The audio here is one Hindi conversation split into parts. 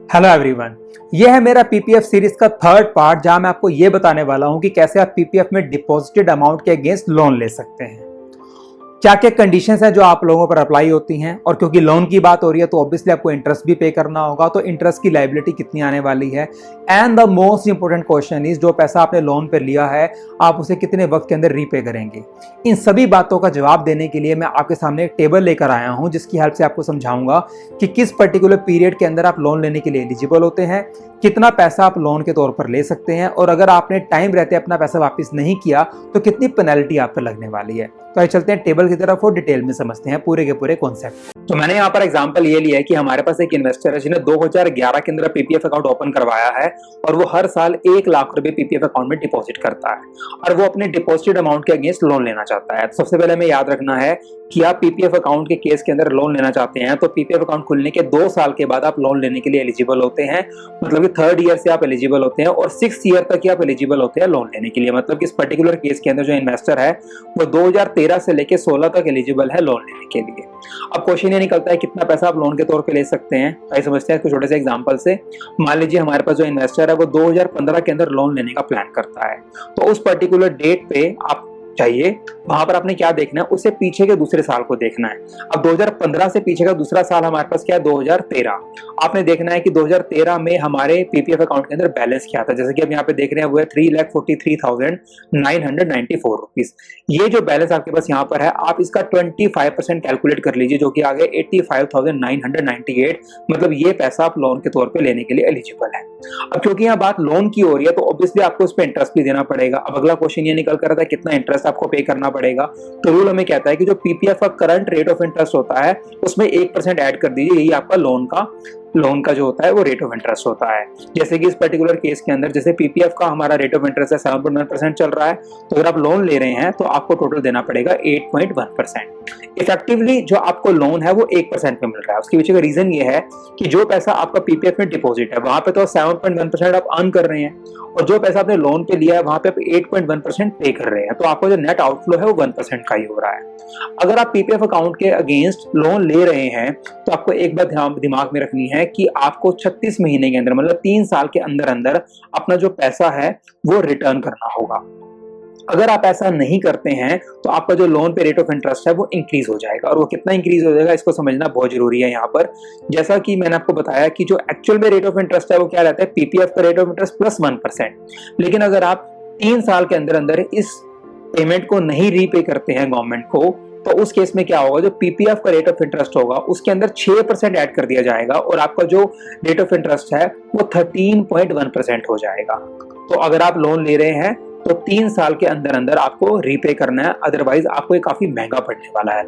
हेलो एवरीवन, ये है मेरा पीपीएफ सीरीज का थर्ड पार्ट जहां मैं आपको ये बताने वाला हूं कि कैसे आप पीपीएफ में डिपॉजिटेड अमाउंट के अगेंस्ट लोन ले सकते हैं। क्या क्या कंडीशंस हैं जो आप लोगों पर अप्लाई होती हैं, और क्योंकि लोन की बात हो रही है तो ऑब्वियसली आपको इंटरेस्ट भी पे करना होगा, तो इंटरेस्ट की लायबिलिटी कितनी आने वाली है। And the most important question is, जो पैसा आपने लोन पर लिया है आप उसे कितने वक्त के अंदर रीपे करेंगे। इन सभी बातों का जवाब देने के लिए मैं आपके सामने एक टेबल लेकर आया हूं जिसकी हेल्प से आपको समझाऊंगा कि किस पर्टिकुलर पीरियड के अंदर आप लोन लेने के लिए एलिजिबल होते हैं, कितना पैसा आप लोन के तौर पर ले सकते हैं, और अगर आपने टाइम रहते अपना पैसा वापस नहीं किया तो कितनी पेनल्टी आप पर लगने वाली है। तो आइए चलते हैं टेबल की तरफ और डिटेल में समझते हैं पूरे के पूरे कॉन्सेप्ट। तो मैंने यहाँ पर एग्जांपल ये लिया है कि हमारे पास एक इन्वेस्टर है जिन्हें 2011 के अंदर पीपीएफ अकाउंट ओपन करवाया है और वो हर साल 1 लाख रुपए पीपीएफ अकाउंट में डिपॉजिट करता है और वो अपने डिपॉजिटेड अमाउंट के अगेंस्ट लोन लेना चाहता है। तो सबसे पहले हमें याद रखना है कि आप पीपीएफ अकाउंट के केस के अंदर लोन लेना चाहते हैं तो पीपीएफ अकाउंट खुलने के 2 साल के बाद आप लोन लेने के लिए एलिजिबल होते हैं। मतलब कि 3rd ईयर से आप एलिजिबल होते हैं और 6th ईयर तक ही आप एलिजिबल होते हैं लोन लेने के लिए। मतलब कि इस पर्टिकुलर केस के अंदर जो इन्वेस्टर है वो 2013 से लेकर 16 तक एलिजिबल है लोन लेने के लिए। अब क्वेश्चन ये निकलता है कितना पैसा आप लोन के तौर पे ले सकते हैं। आइए समझते हैं इसको छोटे से एग्जांपल से। मान लीजिए हमारे पास जो इन्वेस्टर है वो 2015 के अंदर लोन लेने का प्लान करता है, तो उस पर्टिकुलर डेट पे आप चाहिए वहां पर आपने क्या देखना है, उससे पीछे के दूसरे साल को देखना है। अब 2015 से पीछे का दूसरा साल हमारे पास क्या है, 2013। आपने देखना है कि 2013 में हमारे पीपीएफ अकाउंट के अंदर बैलेंस क्या था। जैसे कि अब यहाँ पे देख रहे हैं वो है 3,43,994 रुपीज। ये जो बैलेंस आपके पास यहाँ पर है आप इसका 25% कैलकुलेट कर लीजिए, जो कि आ गया 85,998। मतलब ये पैसा आप लोन के तौर पर लेने के लिए एलिजिबल है। अब क्योंकि यहाँ बात लोन की हो रही है तो ऑब्वियसली आपको उस पर इंटरेस्ट भी देना पड़ेगा। अब अगला क्वेश्चन ये निकल कर रहा था कितना इंटरेस्ट आपको पे करना पड़ेगा। तो रूल हमें कहता है कि जो पीपीएफ का करंट रेट ऑफ इंटरेस्ट होता है उसमें 1% ऐड कर दीजिए, यही आपका लोन का जो होता है वो रेट ऑफ इंटरेस्ट होता है। जैसे कि इस पर्टिकुलर केस के अंदर जैसे पीपीएफ का हमारा रेट ऑफ इंटरेस्ट है 7.1% चल रहा है, तो अगर आप लोन ले रहे हैं तो आपको टोटल देना पड़ेगा 8.1%। इफेक्टिवली जो आपको लोन है वो 1% पे मिल रहा है। उसके पीछे का रीजन ये है कि जो पैसा आपका पीपीएफ में डिपॉजिट है वहां पे तो 7.1% आप अर्न कर रहे हैं, और जो पैसा आपने लोन पे लिया है वहां पे आप 8.1% पे कर रहे हैं, तो आपको जो नेट आउटफ्लो है वो 1% का ही हो रहा है। अगर आप पीपीएफ अकाउंट के अगेंस्ट लोन ले रहे हैं तो आपको एक बात दिमाग में रखनी है कि आपको 36 महीने के अंदर मतलब 3 साल के अंदर अंदर अपना जो पैसा है वो रिटर्न करना होगा। अगर आप ऐसा नहीं करते हैं तो आपका जो लोन पे रेट ऑफ इंटरेस्ट है वो इंक्रीज हो जाएगा, और वो कितना इंक्रीज हो जाएगा इसको समझना बहुत जरूरी है यहाँ पर। जैसा कि मैंने आपको बताया कि जो एक्चुअल में रेट ऑफ इंटरेस्ट है वो क्या रहता है, पीपीएफ का रेट ऑफ इंटरेस्ट प्लस 1%। लेकिन अगर आप 3 साल के अंदर अंदर इस पेमेंट को नहीं रीपे करते हैं गवर्नमेंट को, तो उस केस में क्या होगा, जो पीपीएफ का रेट ऑफ इंटरेस्ट होगा उसके अंदर 6% ऐड कर दिया जाएगा और आपका जो रेट ऑफ इंटरेस्ट है वो 13.1% हो जाएगा। तो अगर आप लोन ले रहे हैं तो 3 साल के अंदर अंदर आपको रीपे करना है, अदरवाइज आपको ये काफी महंगा पड़ने वाला है।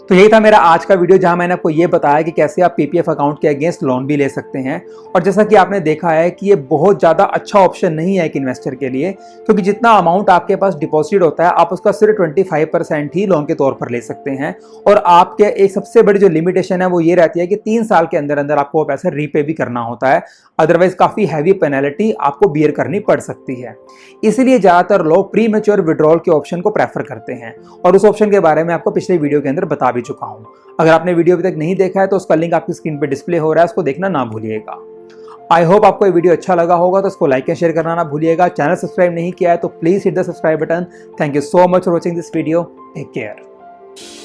तो यही था मेरा आज का वीडियो जहां मैंने आपको ये बताया कि कैसे आप पीपीएफ अकाउंट के अगेंस्ट लोन भी ले सकते हैं। और जैसा कि आपने देखा है कि ये बहुत ज़्यादा अच्छा ऑप्शन नहीं है एक इन्वेस्टर के लिए, क्योंकि जितना अमाउंट आपके पास डिपॉजिट होता है आप उसका सिर्फ 25% ही लोन के तौर पर ले सकते हैं। और आपके एक सबसे बड़ी जो लिमिटेशन है वो ये रहती है कि 3 साल के अंदर अंदर आपको वो पैसा रीपे भी करना होता है, अदरवाइज काफ़ी हैवी पेनल्टी आपको बियर करनी पड़ सकती है। इसलिए ज़्यादातर लोग प्री मैच्योर विड्रॉल के ऑप्शन को प्रेफर करते हैं, और उस ऑप्शन के बारे में आपको पिछले वीडियो के अंदर बता भी चुका हूं। अगर आपने वीडियो अभी तक नहीं देखा है तो उसका लिंक आपकी स्क्रीन पे डिस्प्ले हो रहा है, उसको देखना ना भूलिएगा। आई होप आपको ये वीडियो अच्छा लगा होगा, तो उसको लाइक एंड शेयर करना ना भूलिएगा। चैनल सब्सक्राइब नहीं किया है तो please hit the subscribe button. Thank you so much for watching this video. Take care.